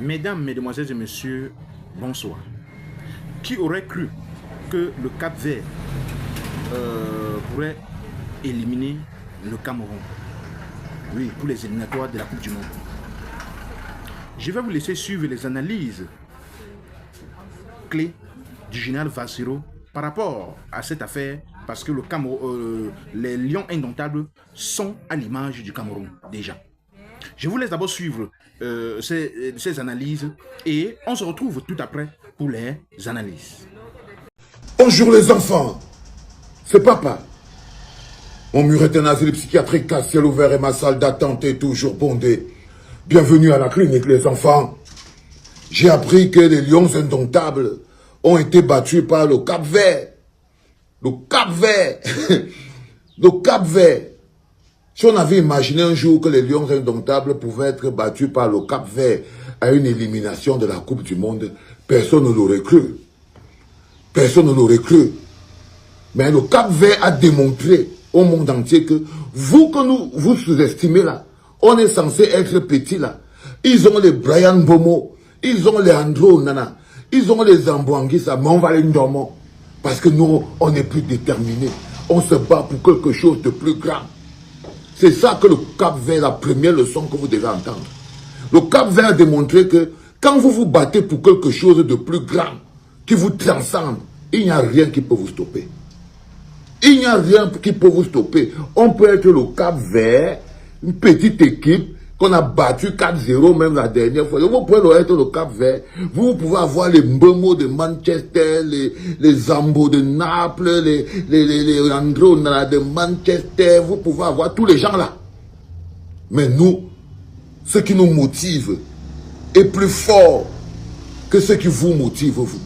Mesdames, Mesdemoiselles et Messieurs, bonsoir. Qui aurait cru que le Cap-Vert pourrait éliminer le Cameroun? Oui, pour les éliminatoires de la Coupe du Monde. Je vais vous laisser suivre les analyses clés du général Vassero par rapport à cette affaire, parce que les Lions indomptables sont à l'image du Cameroun déjà. Je vous laisse d'abord suivre ces analyses et on se retrouve tout après pour les analyses. Bonjour les enfants, c'est papa. Mon mur est un asile psychiatrique à ciel ouvert et ma salle d'attente est toujours bondée. Bienvenue à la clinique les enfants. J'ai appris que les Lions indomptables ont été battus par le Cap-Vert. Le Cap-Vert. Le Cap-Vert. Si on avait imaginé un jour que les Lions indomptables pouvaient être battus par le Cap-Vert à une élimination de la Coupe du Monde, personne ne l'aurait cru. Personne ne l'aurait cru. Mais le Cap-Vert a démontré au monde entier que vous sous-estimez là, on est censé être petit là. Ils ont les Brian Bomo, ils ont les Andro Nana, ils ont les Ambouanguissa, mais on va les nommer. Parce que nous, on est plus déterminés. On se bat pour quelque chose de plus grand. C'est ça que le Cap-Vert, la première leçon que vous devez entendre. Le Cap-Vert a démontré que quand vous vous battez pour quelque chose de plus grand, qui vous transcende, il n'y a rien qui peut vous stopper. Il n'y a rien qui peut vous stopper. On peut être le Cap-Vert, une petite équipe qu'on a battu 4-0 même la dernière fois. Vous pouvez être le Cap-Vert. Vous pouvez avoir les Mbemo de Manchester, les Zambo de Naples, les Andro de Manchester. Vous pouvez avoir tous les gens là. Mais nous, ce qui nous motive est plus fort que ce qui vous motive vous.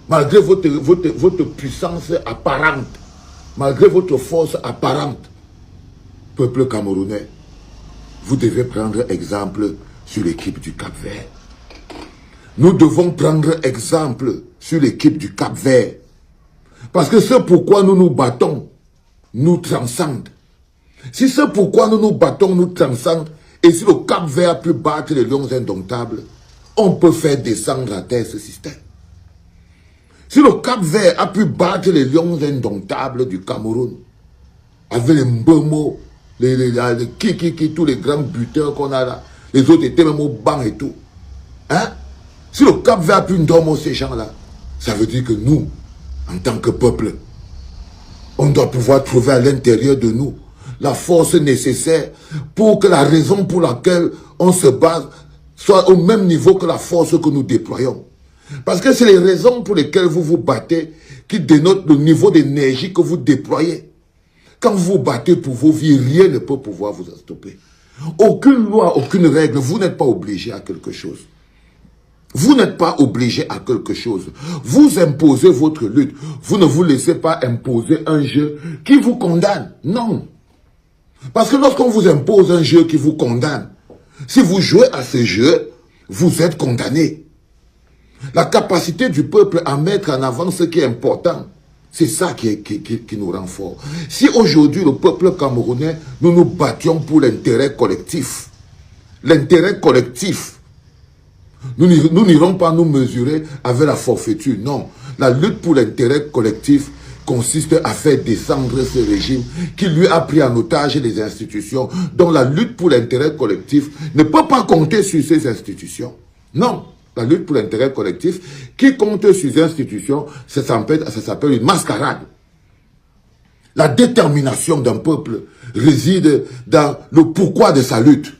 Malgré votre puissance apparente, malgré votre force apparente, peuple camerounais, vous devez prendre exemple sur l'équipe du Cap-Vert. Nous devons prendre exemple sur l'équipe du Cap-Vert. Parce que ce pourquoi nous nous battons nous transcende. Si ce pourquoi nous nous battons nous transcende, et si le Cap-Vert a pu battre les Lions indomptables, on peut faire descendre à terre ce système. Si le Cap-Vert a pu battre les Lions indomptables du Cameroun, avec les Mbemo, tous les grands buteurs qu'on a là, les autres étaient même au banc et tout. Hein? Si le Cap-Vert a pu dormir ces gens-là, ça veut dire que nous, en tant que peuple, on doit pouvoir trouver à l'intérieur de nous la force nécessaire pour que la raison pour laquelle on se base soit au même niveau que la force que nous déployons. Parce que c'est les raisons pour lesquelles vous vous battez qui dénotent le niveau d'énergie que vous déployez. Quand vous vous battez pour vos vies, rien ne peut pouvoir vous stopper. Aucune loi, aucune règle, vous n'êtes pas obligé à quelque chose. Vous n'êtes pas obligé à quelque chose. Vous imposez votre lutte. Vous ne vous laissez pas imposer un jeu qui vous condamne. Non. Parce que lorsqu'on vous impose un jeu qui vous condamne, si vous jouez à ce jeu, vous êtes condamné. La capacité du peuple à mettre en avant ce qui est important, c'est ça qui nous rend forts. Si aujourd'hui le peuple camerounais, nous nous battions pour l'intérêt collectif, nous n'irons pas nous mesurer avec la forfaiture. Non, la lutte pour l'intérêt collectif consiste à faire descendre ce régime qui lui a pris en otage les institutions, dont la lutte pour l'intérêt collectif ne peut pas compter sur ces institutions. Non. La lutte pour l'intérêt collectif, qui compte sur les institutions, ça s'appelle une mascarade. La détermination d'un peuple réside dans le pourquoi de sa lutte.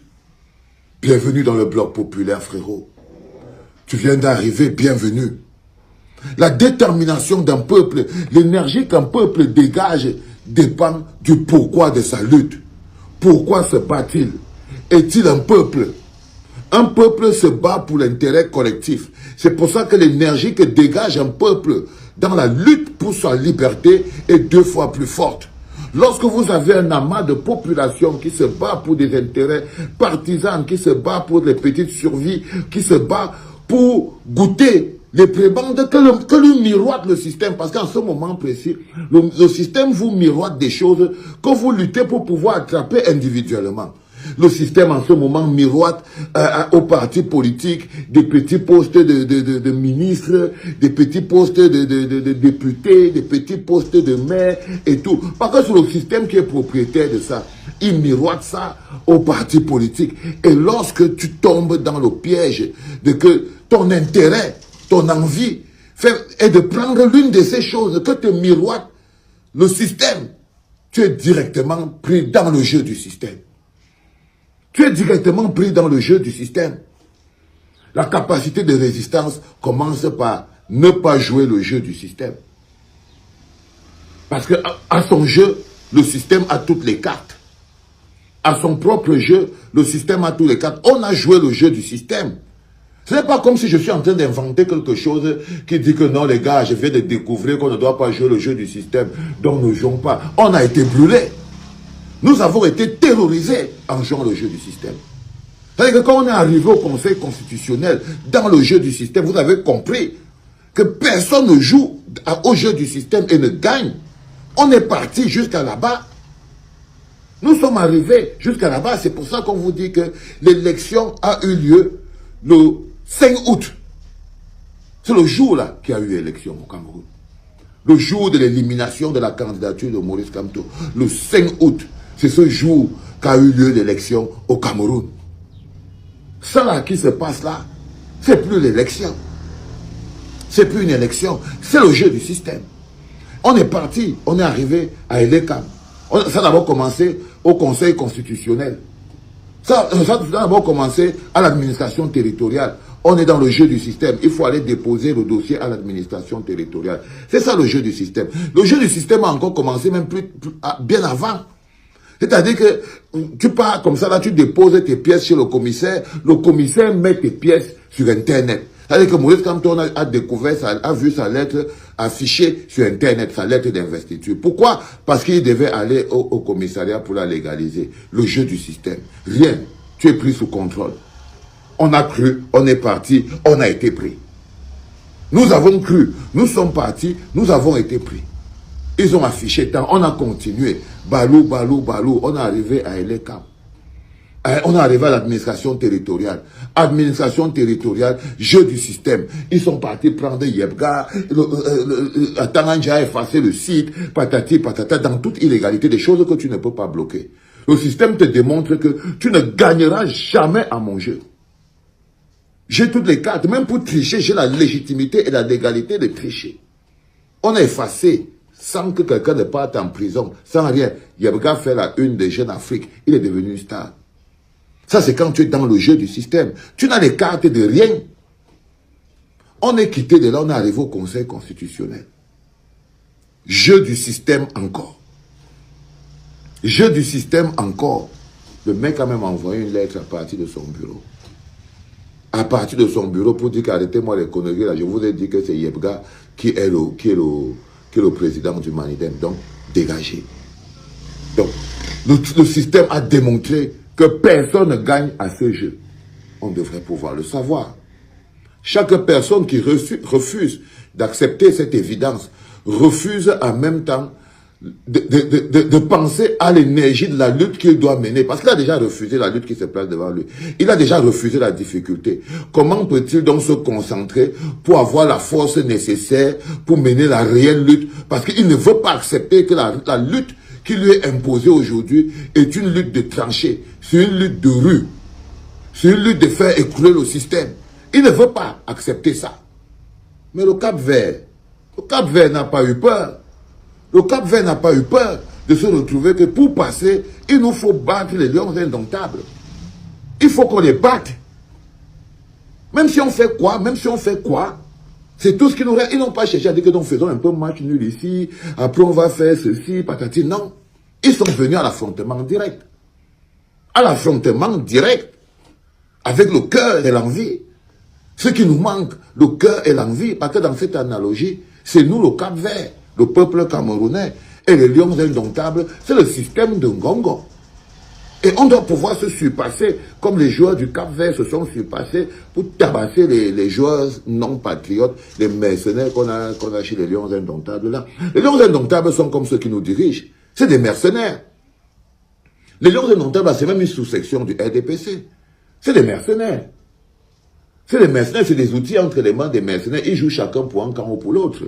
Bienvenue dans le bloc populaire, frérot. Tu viens d'arriver, bienvenue. La détermination d'un peuple, l'énergie qu'un peuple dégage dépend du pourquoi de sa lutte. Pourquoi se bat-il? Est-il un peuple? Un peuple se bat pour l'intérêt collectif. C'est pour ça que l'énergie que dégage un peuple dans la lutte pour sa liberté est 2 fois plus forte. Lorsque vous avez un amas de population qui se bat pour des intérêts partisans, qui se bat pour les petites survies, qui se bat pour goûter les prébendes que lui miroite le système. Parce qu'en ce moment précis, le système vous miroite des choses que vous luttez pour pouvoir attraper individuellement. Le système en ce moment miroite aux partis politiques des petits postes de ministres, des petits postes de députés, des petits postes de maires et tout. Parce que c'est le système qui est propriétaire de ça. Il miroite ça aux partis politiques. Et lorsque tu tombes dans le piège de que ton intérêt, ton envie est de prendre l'une de ces choses que te miroite le système, tu es directement pris dans le jeu du système. Tu es directement pris dans le jeu du système. La capacité de résistance commence par ne pas jouer le jeu du système. Parce que à son jeu, le système a toutes les cartes. À son propre jeu, le système a toutes les cartes. On a joué le jeu du système. Ce n'est pas comme si je suis en train d'inventer quelque chose qui dit que non les gars, je viens de découvrir qu'on ne doit pas jouer le jeu du système. Donc ne jouons pas. On a été brûlés. Nous avons été terrorisés en jouant le jeu du système. C'est-à-dire que quand on est arrivé au Conseil constitutionnel, dans le jeu du système, vous avez compris que personne ne joue au jeu du système et ne gagne. On est parti jusqu'à là-bas. Nous sommes arrivés jusqu'à là-bas. C'est pour ça qu'on vous dit que l'élection a eu lieu le 5 août. C'est le jour-là qu'il y a eu élection au Cameroun. Le jour de l'élimination de la candidature de Maurice Kamto. Le 5 août. C'est ce jour qu'a eu lieu l'élection au Cameroun. Ça là qui se passe là, c'est plus l'élection. C'est plus une élection. C'est le jeu du système. On est parti, on est arrivé à Elekam. Ça a d'abord commencé au Conseil constitutionnel. Ça a d'abord commencé à l'administration territoriale. On est dans le jeu du système. Il faut aller déposer le dossier à l'administration territoriale. C'est ça le jeu du système. Le jeu du système a encore commencé même bien avant. C'est-à-dire que tu pars comme ça, là, tu déposes tes pièces chez le commissaire met tes pièces sur Internet. C'est-à-dire que Maurice Kamto a découvert, a vu sa lettre affichée sur Internet, sa lettre d'investiture. Pourquoi? Parce qu'il devait aller au commissariat pour la légaliser. Le jeu du système. Rien. Tu es pris sous contrôle. On a cru, on est parti, on a été pris. Nous avons cru, nous sommes partis, nous avons été pris. Ils ont affiché tant, on a continué. Balou, balou, balou, on est arrivé à Elekam. On est arrivé à l'administration territoriale. Administration territoriale, jeu du système. Ils sont partis prendre Yebga, Tanganja a effacé le site, patati, patata, dans toute illégalité, des choses que tu ne peux pas bloquer. Le système te démontre que tu ne gagneras jamais à mon jeu. J'ai toutes les cartes, même pour tricher, j'ai la légitimité et la légalité de tricher. On a effacé, sans que quelqu'un ne parte en prison, sans rien. Yebga fait la une des Jeunes Afrique, il est devenu une star. Ça, c'est quand tu es dans le jeu du système. Tu n'as les cartes de rien. On est quitté de là, on est arrivé au Conseil constitutionnel. Jeu du système encore. Jeu du système encore. Le mec a même envoyé une lettre à partir de son bureau. À partir de son bureau pour dire qu'arrêtez-moi les conneries là. Je vous ai dit que c'est Yebga qui est le président du Manidem. Donc, dégagez. Donc, le système a démontré que personne ne gagne à ce jeu. On devrait pouvoir le savoir. Chaque personne qui refuse d'accepter cette évidence, refuse en même temps de penser à l'énergie de la lutte qu'il doit mener. Parce qu'il a déjà refusé la lutte qui se place devant lui. Il a déjà refusé la difficulté. Comment peut-il donc se concentrer pour avoir la force nécessaire pour mener la réelle lutte? Parce qu'il ne veut pas accepter que la lutte qui lui est imposée aujourd'hui est une lutte de tranchée. C'est une lutte de rue. C'est une lutte de faire écrouler le système. Il ne veut pas accepter ça. Mais le Cap-Vert n'a pas eu peur. Le Cap-Vert n'a pas eu peur de se retrouver que pour passer, il nous faut battre les lions indomptables. Il faut qu'on les batte. Même si on fait quoi, c'est tout ce qui nous reste. Ils n'ont pas cherché à dire que nous faisons un peu match nul ici, après on va faire ceci, patati. Non. Ils sont venus à l'affrontement direct. À l'affrontement direct. Avec le cœur et l'envie. Ce qui nous manque, le cœur et l'envie, parce que dans cette analogie, c'est nous le Cap-Vert. Le peuple camerounais et les lions indomptables, c'est le système de Ngongo. Et on doit pouvoir se surpasser, comme les joueurs du Cap-Vert se sont surpassés pour tabasser les joueurs non patriotes, les mercenaires qu'on a chez les lions indomptables là. Les lions indomptables sont comme ceux qui nous dirigent. C'est des mercenaires. Les Lions indomptables, c'est même une sous-section du RDPC. C'est des mercenaires. C'est des mercenaires, c'est des outils entre les mains des mercenaires. Ils jouent chacun pour un camp ou pour l'autre.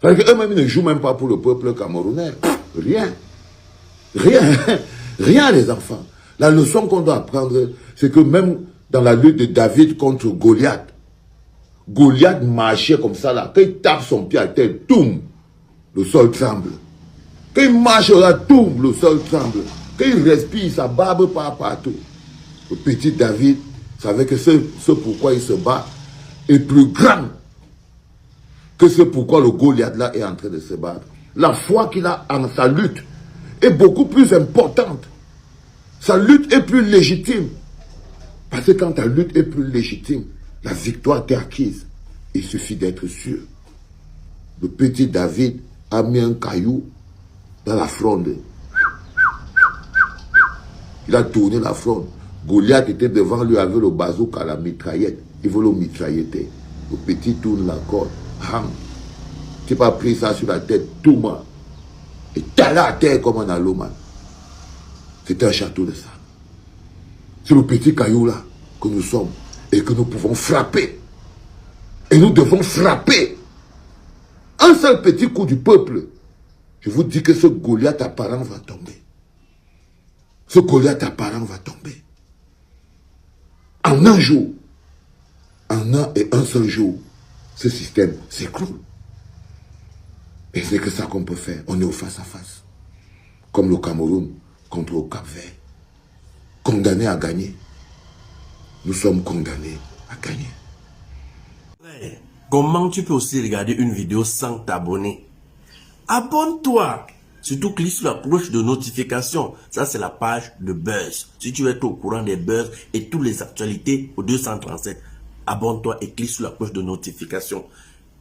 Eux-mêmes, ils ne jouent même pas pour le peuple camerounais. Rien. Rien. Rien, les enfants. La leçon qu'on doit apprendre, c'est que même dans la lutte de David contre Goliath, Goliath marchait comme ça là. Quand il tape son pied à terre, toum, le sol tremble. Quand il marche là, toum, le sol tremble. Quand il respire, sa barbe part partout. Le petit David savait que ce pourquoi il se bat est plus grand que ce pourquoi le Goliath là est en train de se battre. La foi qu'il a en sa lutte est beaucoup plus importante. Sa lutte est plus légitime. Parce que quand ta lutte est plus légitime, la victoire t'est acquise. Il suffit d'être sûr. Le petit David a mis un caillou dans la fronde. Il a tourné la fronde. Goliath était devant lui avec le bazooka, la mitraillette. Il veut le mitrailleter. Le petit tourne la corde. Tu n'as pas pris ça sur la tête, tout mal. Et t'as là à terre comme un allemand. C'était un château de ça. C'est le petit caillou là que nous sommes et que nous pouvons frapper. Et nous devons frapper. Un seul petit coup du peuple. Je vous dis que ce Goliath apparent va tomber. Ce Goliath apparent va tomber. En un jour, en un et un seul jour, ce système s'écroule. Et c'est que ça qu'on peut faire. On est au face-à-face. Comme le Cameroun contre le Cap-Vert. Condamné à gagner. Nous sommes condamnés à gagner. Comment tu peux aussi regarder une vidéo sans t'abonner? Abonne-toi! Surtout clique sur la cloche de notification. Ça, c'est la page de Buzz. Si tu veux être au courant des buzz et toutes les actualités au 237, abonne-toi et clique sur la cloche de notification.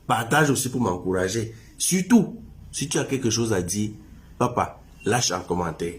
Partage aussi pour m'encourager. Surtout, si tu as quelque chose à dire, papa, lâche un commentaire.